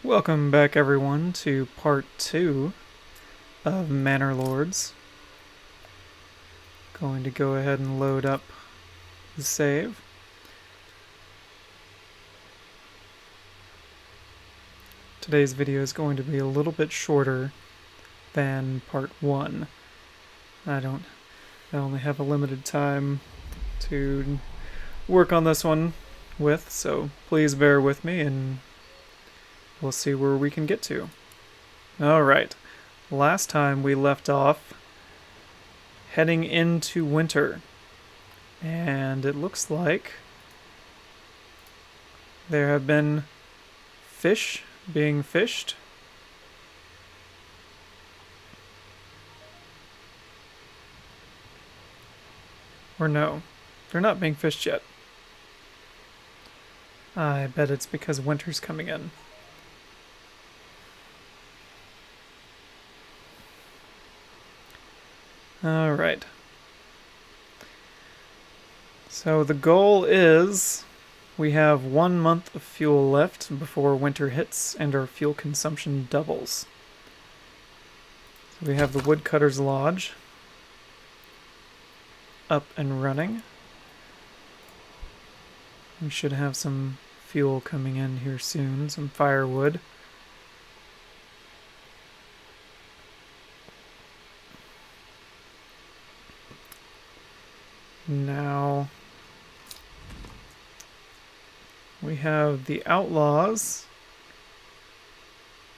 Welcome back everyone to part 2 of Manor Lords. Going to go ahead and load up the save. Today's video is going to be a little bit shorter than part 1. I only have a limited time to work on this one with, so please bear with me and we'll see where we can get to. Alright, last time we left off heading into winter, and it looks like there have been fish being fished. Or no, they're not being fished yet. I bet it's because winter's coming in. Alright. So the goal is we have 1 month of fuel left before winter hits and our fuel consumption doubles. So we have the Woodcutter's Lodge up and running. We should have some fuel coming in here soon, some firewood. Now we have the Outlaws,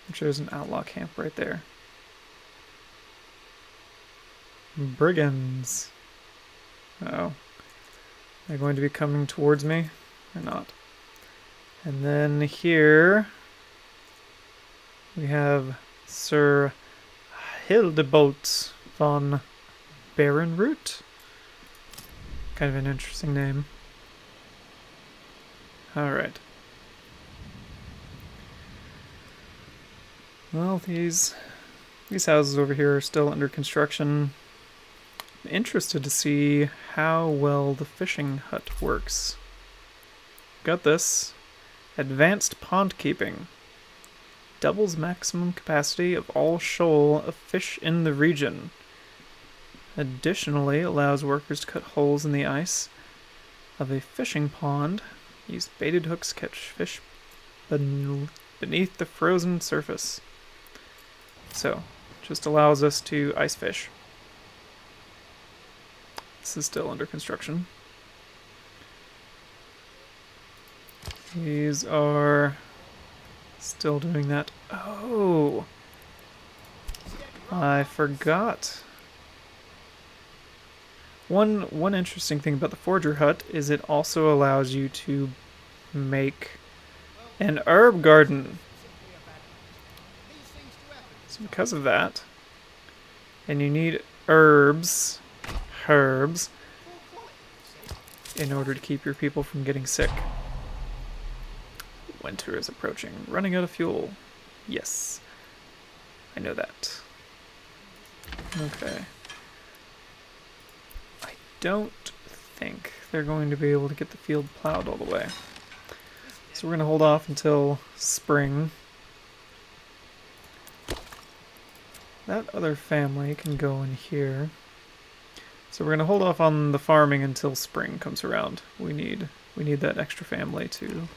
which there's an outlaw camp right there. Brigands. Uh-oh. They're going to be coming towards me or not. And then here we have Sir Hildebolt von Barenroot. Kind of an interesting name. Alright. Well, these houses over here are still under construction. I'm interested to see how well the fishing hut works. Got this. Advanced pond keeping. Doubles maximum capacity of all shoal of fish in the region. Additionally, allows workers to cut holes in the ice of a fishing pond. Use baited hooks to catch fish beneath the frozen surface. So, just allows us to ice fish. This is still under construction. These are still doing that. Oh! I forgot. One interesting thing about the Forger Hut is it also allows you to make an herb garden. So because of that, and you need herbs, in order to keep your people from getting sick. Winter is approaching. Running out of fuel. Yes. I know that. Okay. Don't think they're going to be able to get the field plowed all the way. So we're going to hold off until spring. That other family can go in here. So we're going to hold off on the farming until spring comes around. We need that extra family to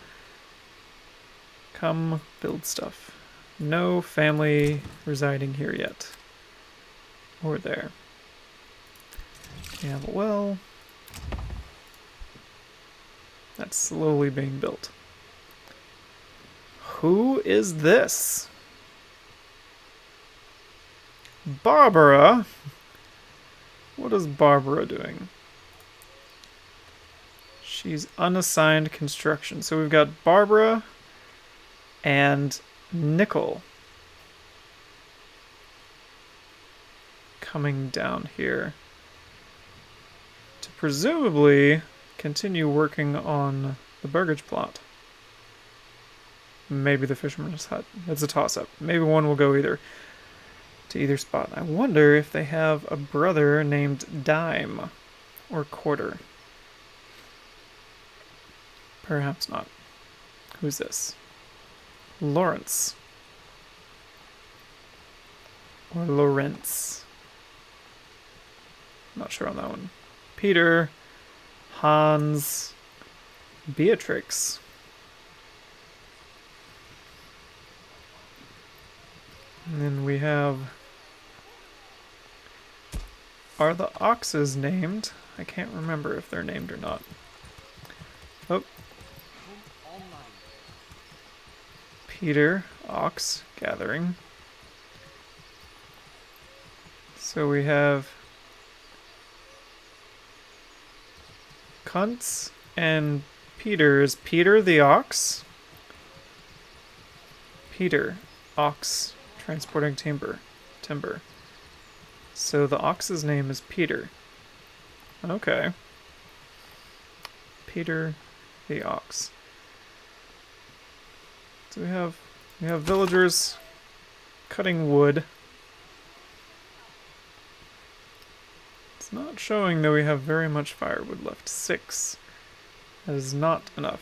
come build stuff. No family residing here yet. Or there. We have a well. That's slowly being built. Who is this? Barbara? What is Barbara doing? She's unassigned construction. So we've got Barbara and Nickel coming down here. Presumably continue working on the Burgage plot. Maybe the Fisherman's Hut. It's a toss-up. Maybe one will go to either spot. I wonder if they have a brother named Dime or Quarter. Perhaps not. Who's this? Lawrence. Or Lawrence. Not sure on that one. Peter, Hans, Beatrix. And then we have... Are the oxes named? I can't remember if they're named or not. Oh. Peter, ox, gathering. So we have Kuntz and Peter. Is Peter the ox? Peter, ox, transporting timber. So the ox's name is Peter. Okay. Peter the ox. So we have villagers cutting wood. It's not showing that we have very much firewood left. 6. That is not enough.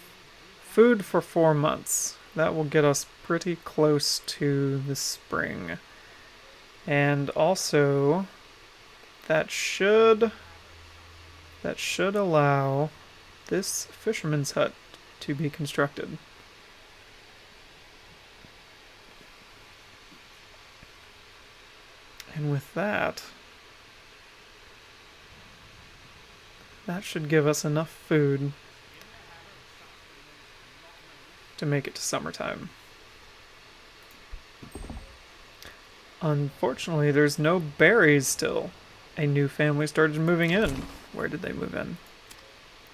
Food for 4 months. That will get us pretty close to the spring. And also, that should allow this fisherman's hut to be constructed. And with that should give us enough food to make it to summertime. Unfortunately, there's no berries still. A new family started moving in. Where did they move in?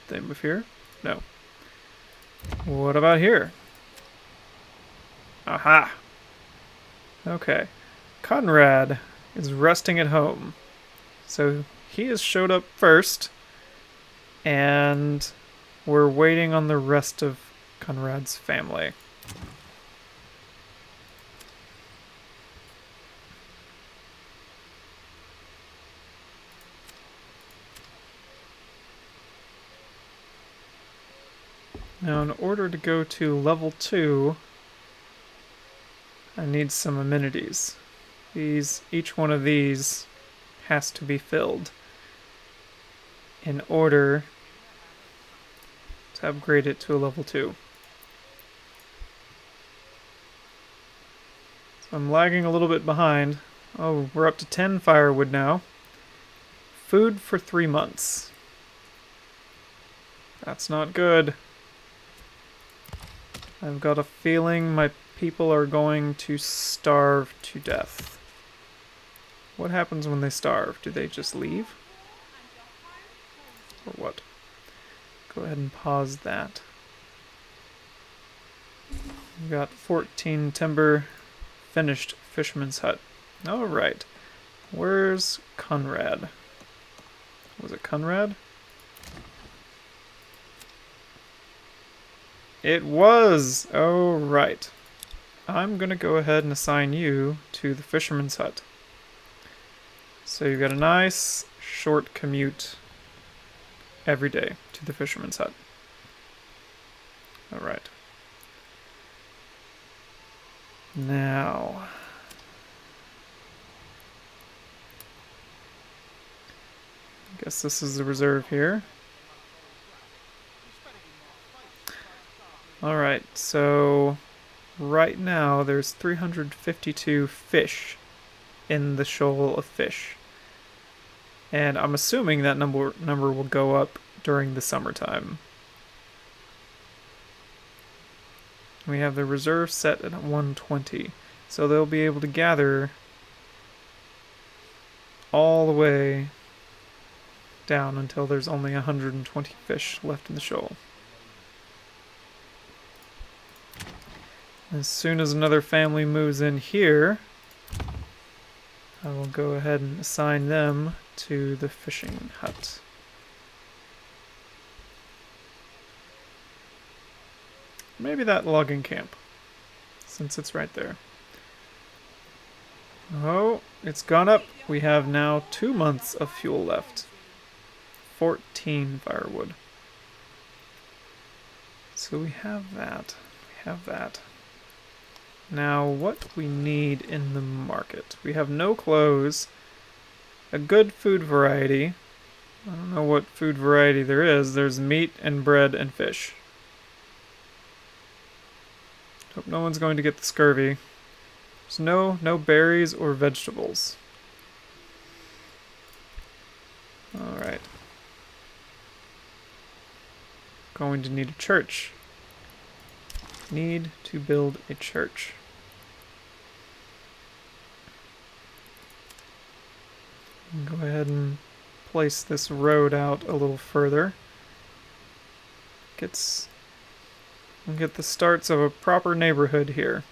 Did they move here? No. What about here? Aha! Okay. Conrad is resting at home. So he has showed up first, and we're waiting on the rest of Conrad's family. Now, in order to go to level 2, I need some amenities. Each one of these has to be filled in order to upgrade it to a level 2. So I'm lagging a little bit behind. Oh, we're up to 10 firewood now. Food for 3 months. That's not good. I've got a feeling my people are going to starve to death. What happens when they starve? Do they just leave? Or what? Go ahead and pause that. We've got 14 timber, finished fisherman's hut. Alright. Where's Conrad? Was it Conrad? It was! Oh, right. I'm gonna go ahead and assign you to the fisherman's hut. So you've got a nice, short commute every day to the fisherman's hut. Alright. Now... I guess this is the reserve here. Alright, so right now there's 352 fish in the shoal of fish. And I'm assuming that number will go up during the summertime. We have the reserve set at 120, so they'll be able to gather all the way down until there's only 120 fish left in the shoal. As soon as another family moves in here, I will go ahead and assign them to the fishing hut. Maybe that logging camp, since it's right there. Oh, it's gone up. We have now 2 months of fuel left. 14 firewood. So we have that. We have that. Now, what we need in the market? We have no clothes, a good food variety. I don't know what food variety there is. There's meat and bread and fish. Hope no one's going to get the scurvy. There's no berries or vegetables. Alright. Going to need a church. Need to build a church. Go ahead and place this road out a little further. We'll get the starts of a proper neighborhood here.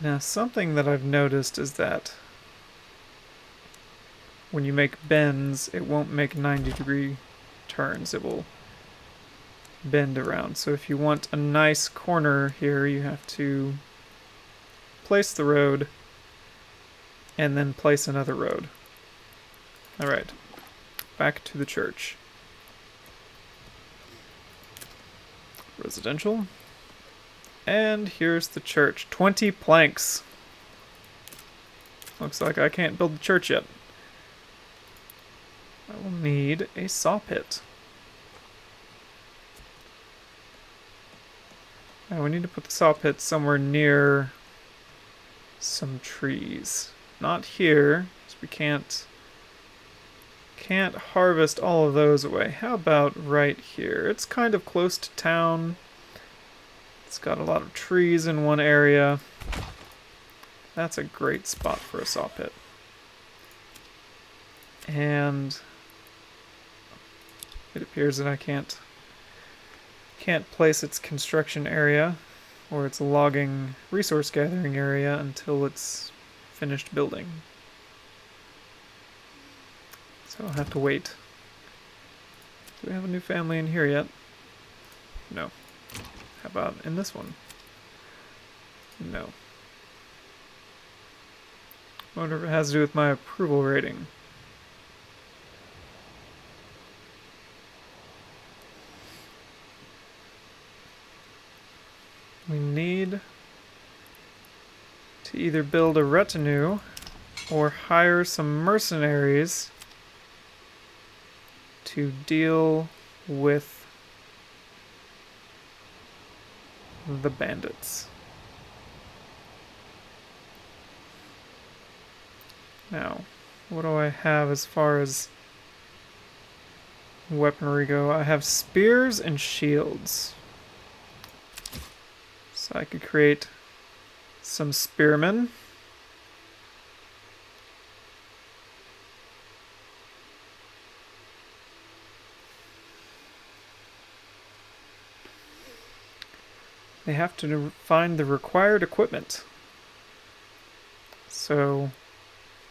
Now, something that I've noticed is that when you make bends, it won't make 90-degree turns. It will bend around. So if you want a nice corner here, you have to place the road and then place another road. Alright, back to the church. Residential. And here's the church. 20 planks. Looks like I can't build the church yet. I will need a saw pit. Now we need to put the saw pit somewhere near some trees. Not here, because we can't harvest all of those away. How about right here? It's kind of close to town. It's got a lot of trees in one area. That's a great spot for a saw pit. And it appears that I can't place its construction area or its logging resource gathering area until it's finished building. So I'll have to wait. Do we have a new family in here yet? No. How about in this one? No. I wonder if it has to do with my approval rating. We need to either build a retinue or hire some mercenaries to deal with the bandits. Now, what do I have as far as weaponry go? I have spears and shields. So I could create some spearmen. They have to find the required equipment. So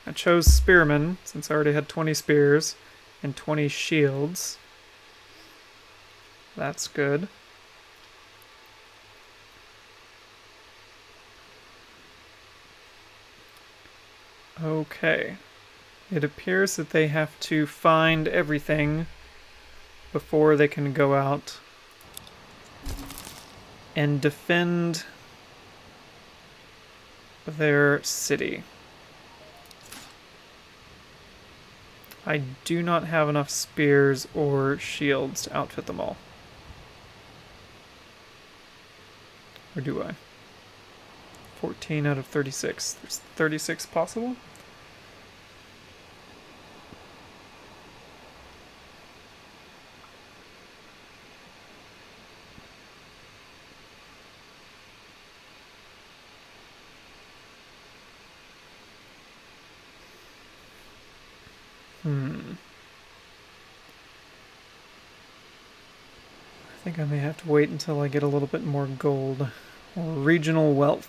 I chose spearmen, since I already had 20 spears and 20 shields. That's good. Okay. It appears that they have to find everything before they can go out and defend their city. I do not have enough spears or shields to outfit them all. Or do I? 14 out of 36. There's 36 possible? I think I may have to wait until I get a little bit more gold or regional wealth.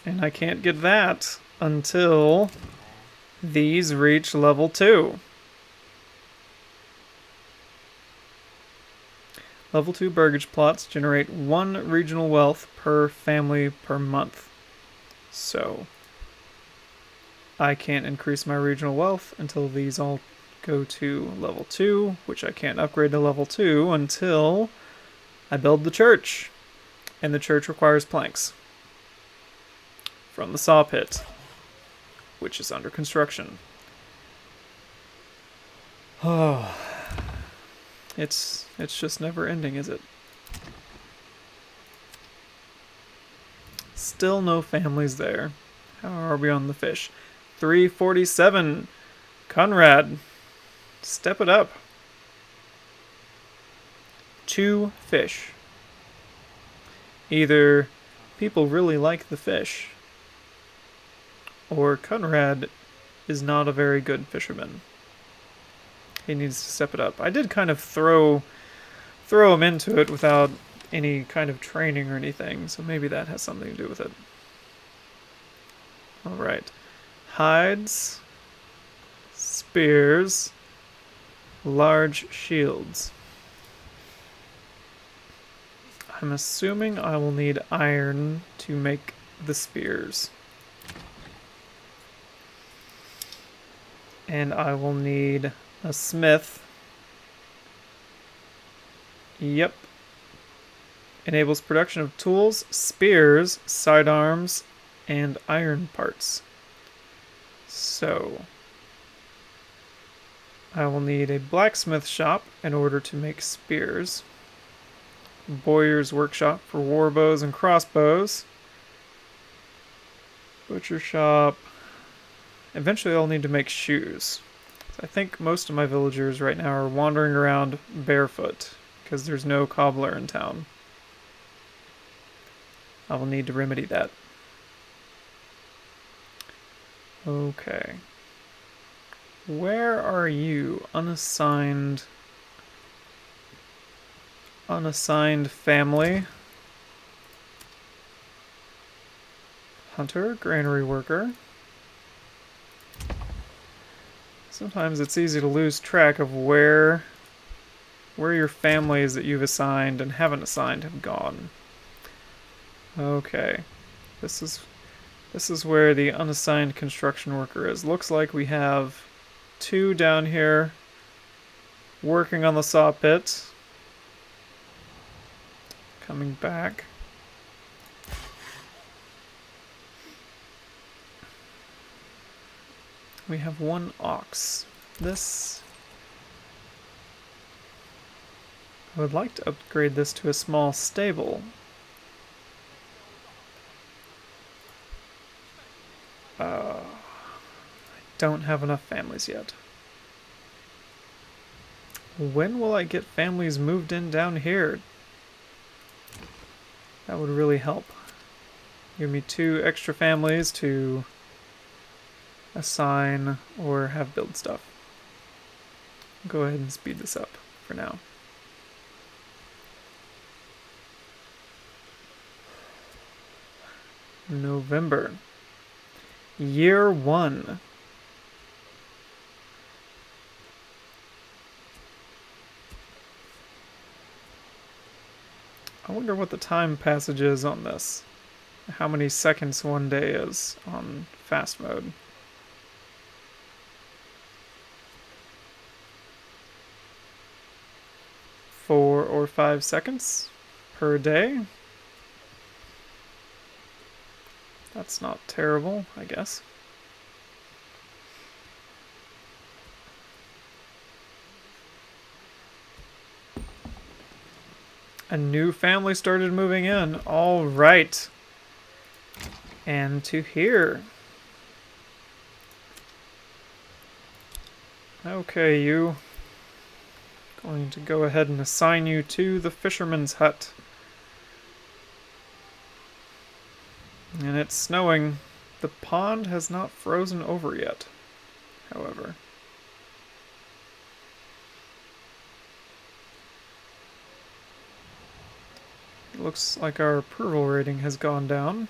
And I can't get that until these reach level 2. Level 2 burgage plots generate 1 regional wealth per family per month. So I can't increase my regional wealth until these all go to level 2, which I can't upgrade to level 2 until I build the church. And the church requires planks from the saw pit, which is under construction. Oh, it's just never ending, is it? Still no families there. How are we on the fish? 347. Conrad, step it up. 2 fish. Either people really like the fish, or Conrad is not a very good fisherman. He needs to step it up. I did kind of throw him into it without any kind of training or anything, so maybe that has something to do with it. Alright. Hides, spears, large shields. I'm assuming I will need iron to make the spears. And I will need a smith. Yep. Enables production of tools, spears, sidearms, and iron parts. So, I will need a blacksmith shop in order to make spears. Bowyer's workshop for war bows and crossbows. Butcher shop. Eventually I'll need to make shoes. I think most of my villagers right now are wandering around barefoot because there's no cobbler in town. I will need to remedy that. Okay. Where are you? Unassigned family. Hunter, granary worker. Sometimes it's easy to lose track of where your families that you've assigned and haven't assigned have gone. Okay. This is where the unassigned construction worker is. Looks like we have 2 down here working on the saw pit. Coming back. We have 1 ox. This... I would like to upgrade this to a small stable. I don't have enough families yet. When will I get families moved in down here? That would really help. Give me 2 extra families to assign or have build stuff. Go ahead and speed this up for now. November. Year 1. I wonder what the time passage is on this. How many seconds one day is on fast mode. 4 or 5 seconds per day. That's not terrible, I guess. A new family started moving in. All right. And to here. Okay, you. Going to go ahead and assign you to the fisherman's hut. And it's snowing. The pond has not frozen over yet, however. It looks like our approval rating has gone down.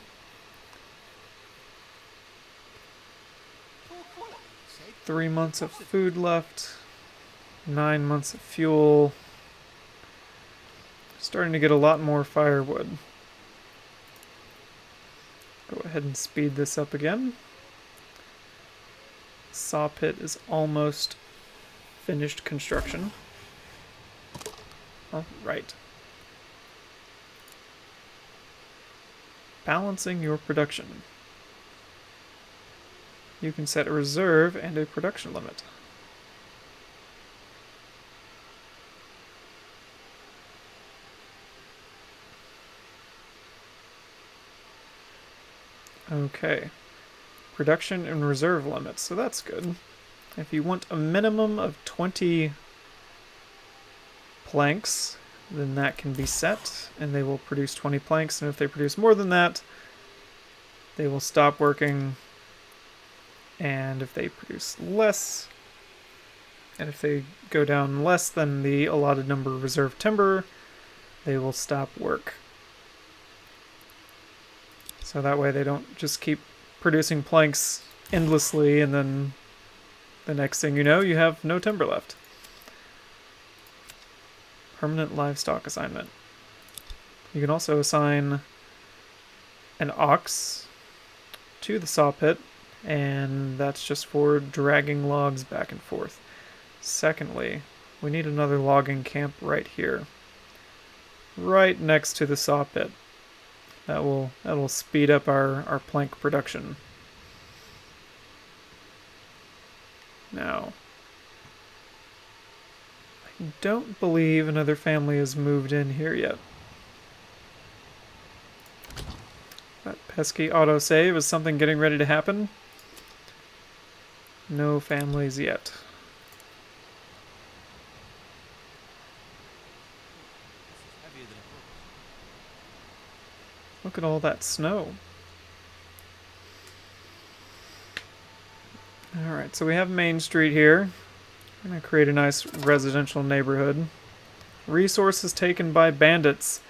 3 months of food left. 9 months of fuel. Starting to get a lot more firewood. Go ahead and speed this up again. Saw pit is almost finished construction. All right. Balancing your production. You can set a reserve and a production limit. Okay. Production and reserve limits, so that's good. If you want a minimum of 20 planks, then that can be set, and they will produce 20 planks, and if they produce more than that, they will stop working, and if they produce less, and if they go down less than the allotted number of reserve timber, they will stop work. So that way they don't just keep producing planks endlessly, and then the next thing you know, you have no timber left. Permanent livestock assignment. You can also assign an ox to the saw pit, and that's just for dragging logs back and forth. Secondly, we need another logging camp right here, right next to the saw pit. That'll speed up our plank production. Now, I don't believe another family has moved in here yet. That pesky autosave, is something getting ready to happen? No families yet. Look at all that snow. Alright, so we have Main Street here. I'm going to create a nice residential neighborhood. Resources taken by bandits.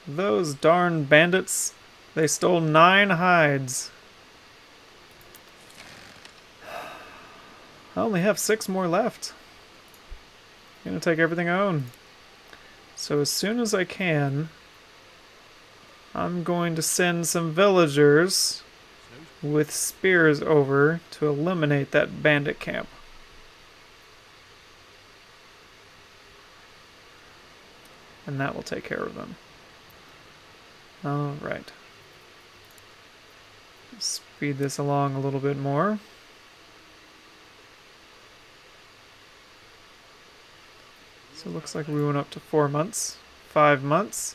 Those darn bandits, they stole 9 hides. I only have 6 more left. I'm going to take everything I own. So as soon as I can, I'm going to send some villagers with spears over to eliminate that bandit camp. And that will take care of them. Alright. Speed this along a little bit more. So it looks like we went up to 4 months. 5 months.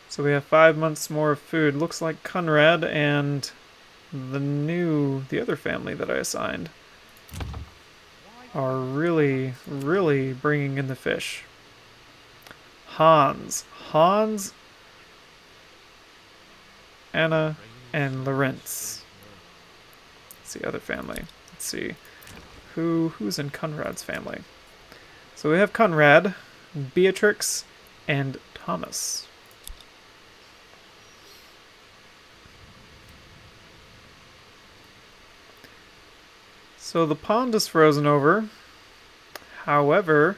So we have 5 months more of food. Looks like Conrad and the other family that I assigned are really, really bringing in the fish. Hans, Anna, and Lorenz. That's the other family. Let's see. Who's in Conrad's family? So we have Conrad, Beatrix, and Thomas. So the pond is frozen over. However,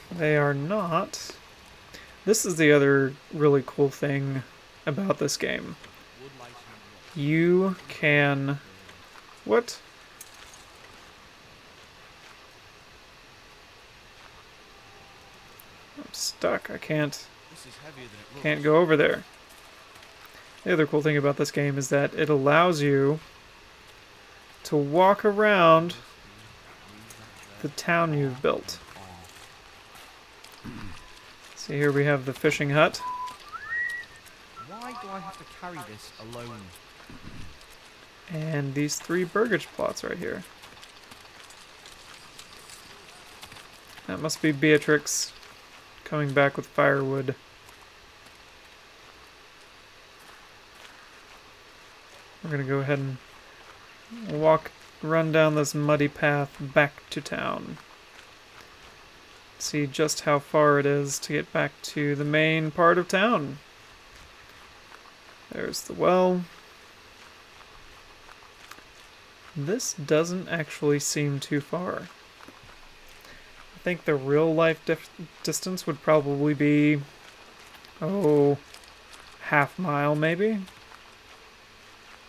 they are not. This is the other really cool thing about this game. You can... What? I'm stuck. I can't go over there. The other cool thing about this game is that it allows you to walk around the town you've built. See, here we have the fishing hut. Why do I have to carry this alone? And these 3 burgage plots right here. That must be Beatrix coming back with firewood. We're gonna go ahead and run down this muddy path back to town. See just how far it is to get back to the main part of town. There's the well. This doesn't actually seem too far. I think the real life distance would probably be, half mile maybe?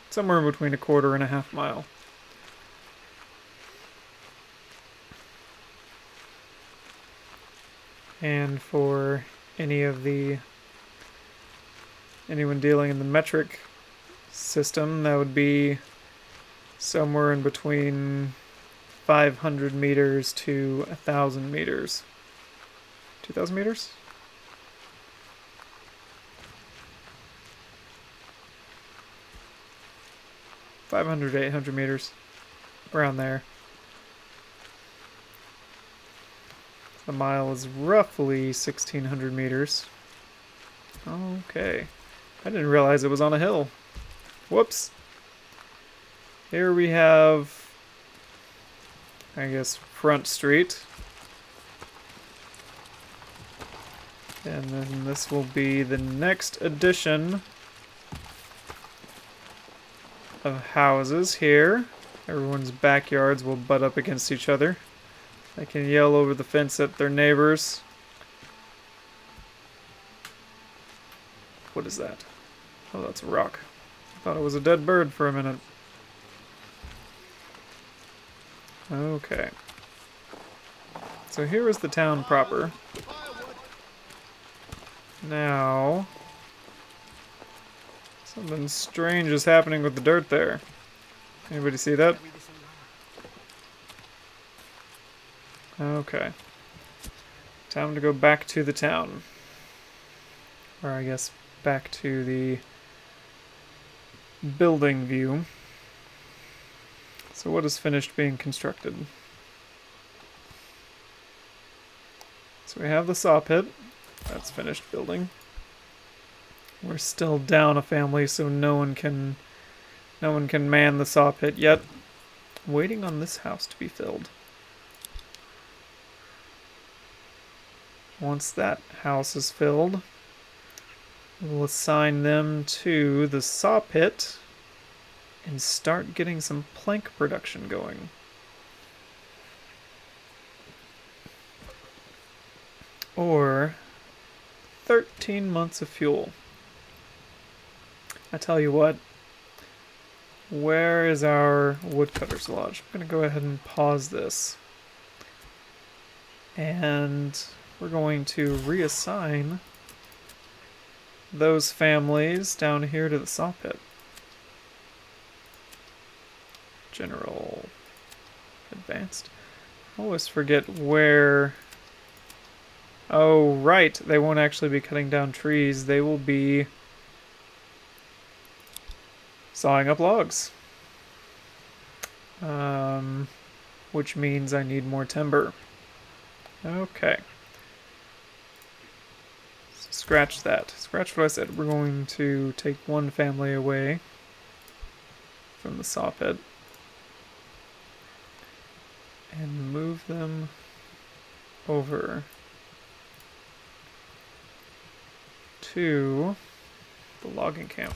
Somewhere between a quarter and a half mile. And for anyone dealing in the metric system, that would be somewhere in between 500 meters to 1,000 meters. 2,000 meters? 500 to 800 meters. Around there. The mile is roughly 1,600 meters. Okay. I didn't realize it was on a hill. Whoops. Here we have, I guess, Front Street. And then this will be the next addition of houses here. Everyone's backyards will butt up against each other. They can yell over the fence at their neighbors. What is that? Oh, that's a rock. I thought it was a dead bird for a minute. Okay. So here is the town proper. Now, something strange is happening with the dirt there. Anybody see that? Okay. Time to go back to the town. Or I guess back to the building view. So what is finished being constructed? So we have the saw pit. That's finished building. We're still down a family, so no one can man the saw pit yet. Waiting on this house to be filled. Once that house is filled, we'll assign them to the saw pit and start getting some plank production going. Or 13 months of fuel. I tell you what, where is our woodcutter's lodge? I'm going to go ahead and pause this. And we're going to reassign those families down here to the saw pit. General advanced. I always forget where. Oh, right. They won't actually be cutting down trees. They will be sawing up logs. Which means I need more timber. Okay. Scratch that. Scratch what I said. We're going to take one family away from the saw pit and move them over to the logging camp.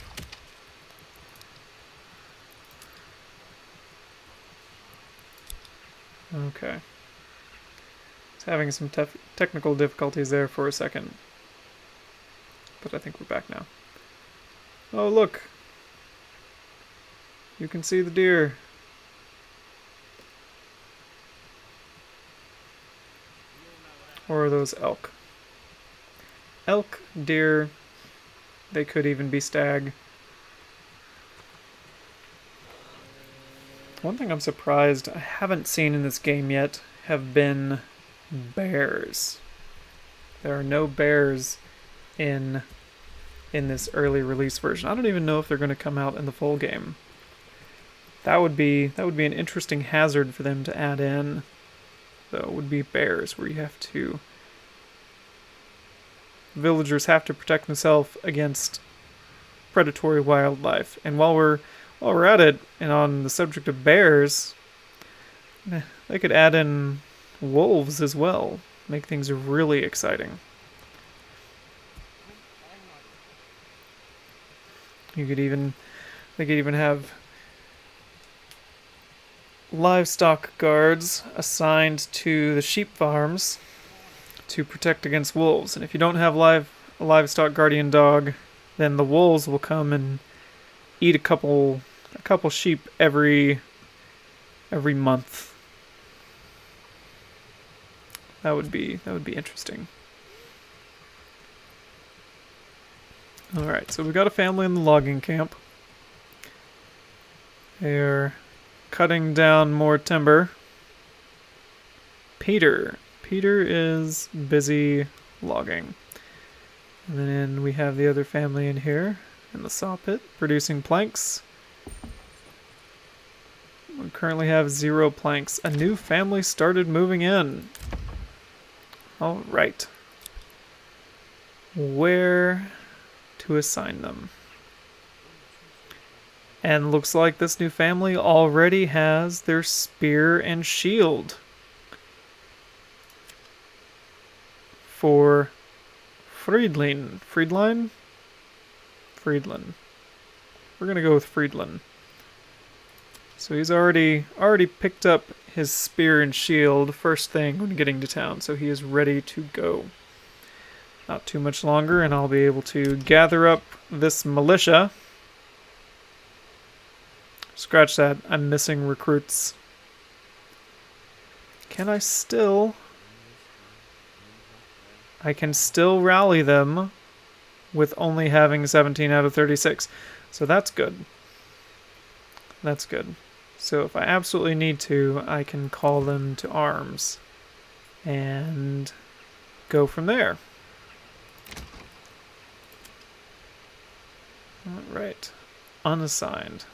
Okay. It's having some technical difficulties there for a second. But I think we're back now. Oh, look! You can see the deer. Or are those elk? Elk, deer, they could even be stag. One thing I'm surprised I haven't seen in this game yet have been bears. There are no bears in this early release version. I don't even know if they're going to come out in the full game. That would be an interesting hazard for them to add in, though, would be bears, where you have to villagers have to protect themselves against predatory wildlife. And while we're at it, and on the subject of bears, they could add in wolves as well, make things really exciting. They could even have livestock guards assigned to the sheep farms to protect against wolves. And if you don't have a livestock guardian dog, then the wolves will come and eat a couple sheep every month. That would be interesting. Alright, so we got a family in the logging camp. They're cutting down more timber. Peter. Peter is busy logging. And then we have the other family in here in the saw pit producing planks. We currently have 0 planks. A new family started moving in. Alright. Where to assign them? And looks like this new family already has their spear and shield. For Friedlin. Friedline? Friedlin. We're gonna go with Friedlin. So he's already picked up his spear and shield first thing when getting to town, so he is ready to go. Not too much longer, and I'll be able to gather up this militia. Scratch that, I'm missing recruits. Can I still... I can still rally them with only having 17 out of 36. So that's good. That's good. So if I absolutely need to, I can call them to arms and go from there. Alright. Unassigned.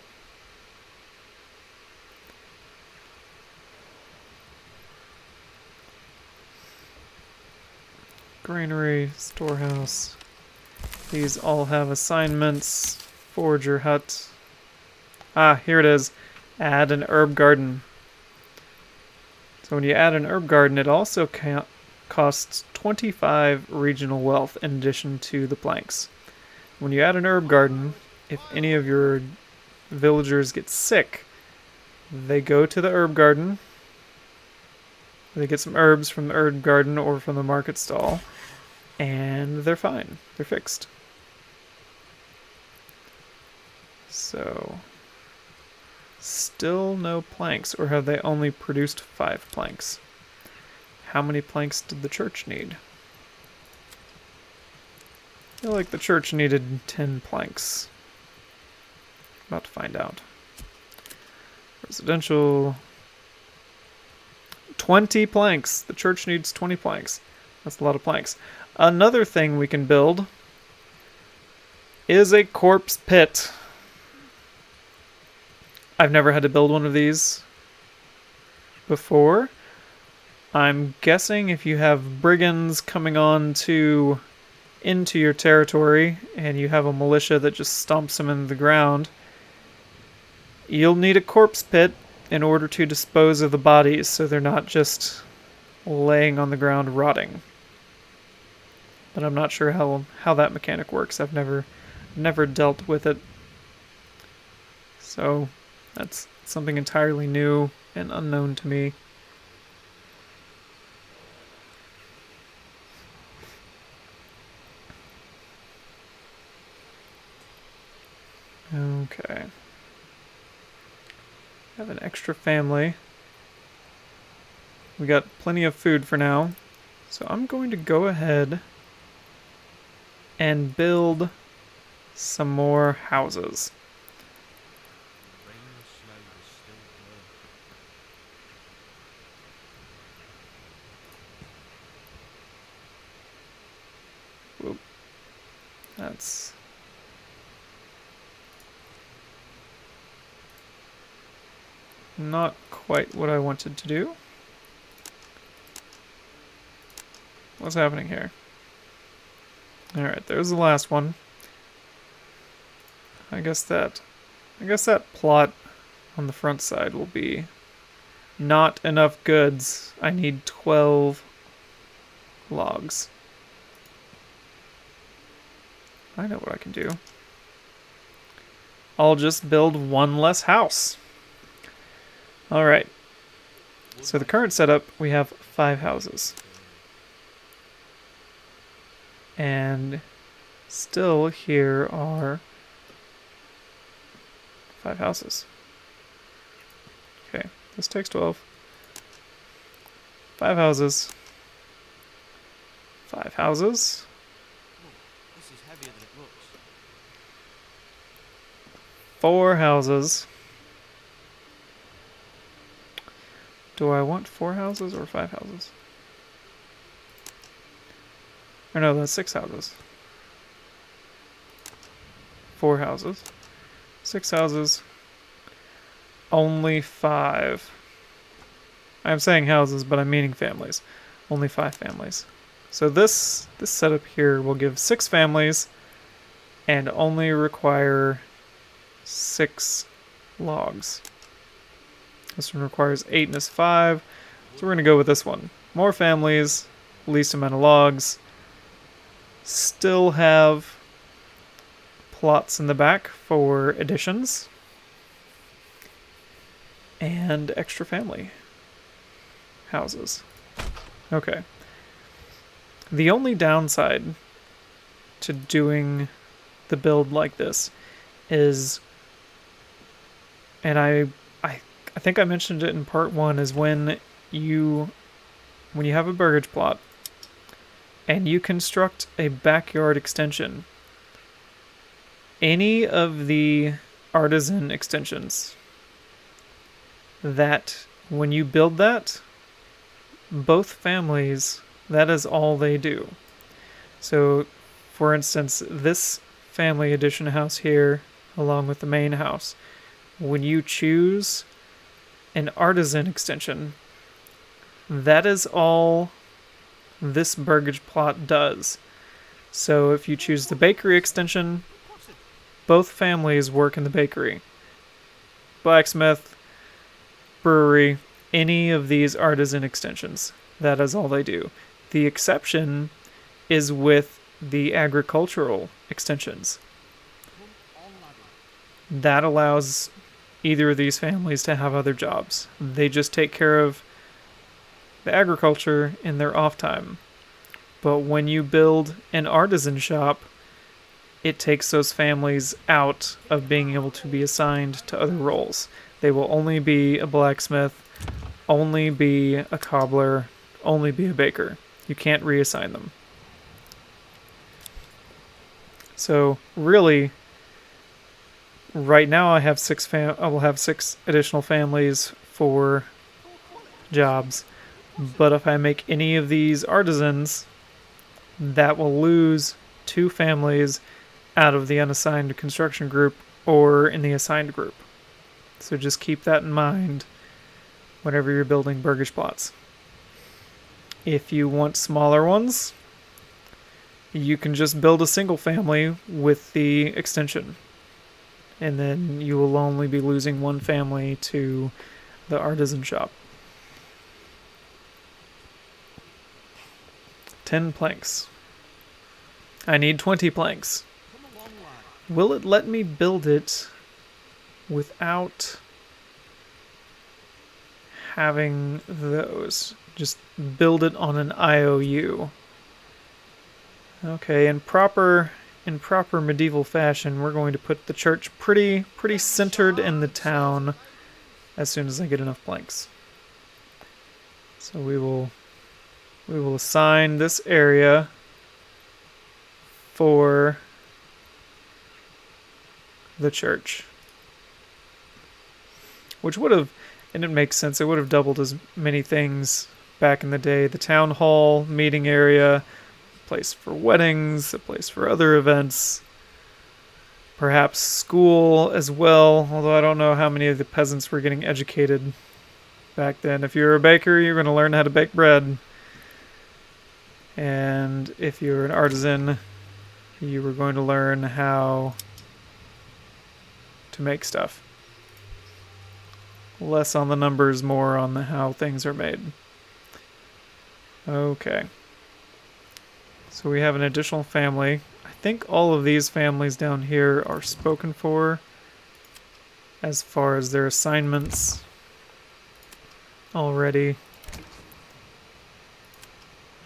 Granary, storehouse. These all have assignments. Forager hut. Ah, here it is. Add an herb garden. So when you add an herb garden, it also costs 25 regional wealth in addition to the planks. When you add an herb garden, if any of your villagers get sick, they go to the herb garden. They get some herbs from the herb garden or from the market stall, and they're fine. They're fixed. So, still no planks, or have they only produced 5 planks? How many planks did the church need? I feel like the church needed 10 planks. About to find out. Residential... 20 planks. The church needs 20 planks. That's a lot of planks. Another thing we can build is a corpse pit. I've never had to build one of these before. I'm guessing if you have brigands coming on into your territory and you have a militia that just stomps them into the ground, you'll need a corpse pit in order to dispose of the bodies so they're not just laying on the ground rotting. But I'm not sure how that mechanic works. I've never dealt with it. So that's something entirely new and unknown to me. Okay. Have an extra family. We got plenty of food for now. So I'm going to go ahead and build some more houses. Whoop. That's... not quite what I wanted to do. What's happening here? Alright, there's the last one. I guess that plot on the front side will be not enough goods. I need 12 logs. I know what I can do. I'll just build one less house. Alright. So the current setup, we have 5 houses. And still here are 5 houses. Okay, this takes 12. 5 houses. 5 houses. This is heavier than it looks. 4 houses. Do I want 4 houses or 5 houses? Or no, that's 6 houses. 4 houses. 6 houses. Only 5. I'm saying houses, but I'm meaning families. Only 5 families. So this setup here will give 6 families and only require 6 logs. This one requires 8 and is 5. So we're going to go with this one. More families, least amount of logs. Still have plots in the back for additions. And extra family houses. Okay. The only downside to doing the build like this is, and I think I mentioned it in part 1, is when you have a burgage plot and you construct a backyard extension, any of the artisan extensions, that when you build that, both families, that is all they do. So, for instance, this family addition house here, along with the main house, when you choose an artisan extension, that is all this burgage plot does. So if you choose the bakery extension, both families work in the bakery. Blacksmith, brewery, any of these artisan extensions, that is all they do. The exception is with the agricultural extensions. That allows either of these families to have other jobs. They just take care of the agriculture in their off time. But when you build an artisan shop, it takes those families out of being able to be assigned to other roles. They will only be a blacksmith, only be a cobbler, only be a baker. You can't reassign them. So really, right now I have I will have 6 additional families for jobs. But if I make any of these artisans, that will lose 2 families out of the unassigned construction group or in the assigned group. So just keep that in mind whenever you're building burgage plots. If you want smaller ones, you can just build a single family with the extension. And then you will only be losing 1 family to the artisan shop. 10 planks. I need 20 planks. Will it let me build it without having those? Just build it on an IOU. Okay, in proper medieval fashion, we're going to put the church pretty centered in the town as soon as I get enough planks. So we will assign this area for the church. Which would have, and it makes sense, it would have doubled as many things back in the day. The town hall, meeting area, a place for weddings, a place for other events, perhaps school as well, although I don't know how many of the peasants were getting educated back then. If you're a baker, you're going to learn how to bake bread. And if you're an artisan, you were going to learn how to make stuff. Less on the numbers, more on the how things are made. Okay. So we have an additional family. I think all of these families down here are spoken for as far as their assignments already.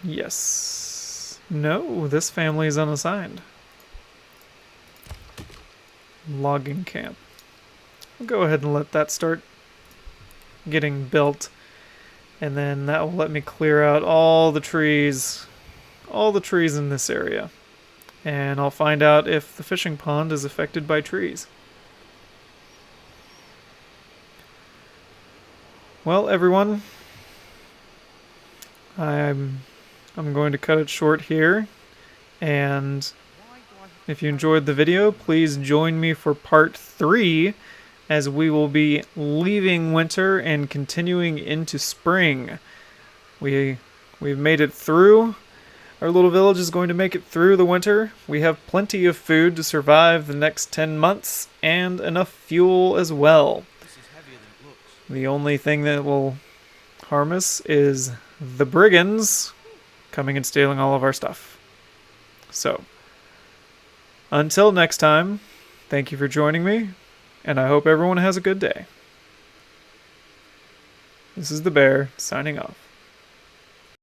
Yes. No, this family is unassigned. Logging camp. I'll go ahead and let that start getting built, and then that will let me clear out all the trees in this area, and I'll find out if the fishing pond is affected by trees. Well, everyone, I'm I'm going to cut it short here, and Why do I have to if you carry enjoyed the this video, thing? please join me for part 3 as we will be leaving winter and continuing into spring. We we've made it through. Our little village is going to make it through the winter. We have plenty of food to survive the next 10 months and enough fuel as well. This is heavier than it looks. The only thing that will harm us is the brigands coming and stealing all of our stuff. So, until next time, thank you for joining me, and I hope everyone has a good day. This is the bear, signing off.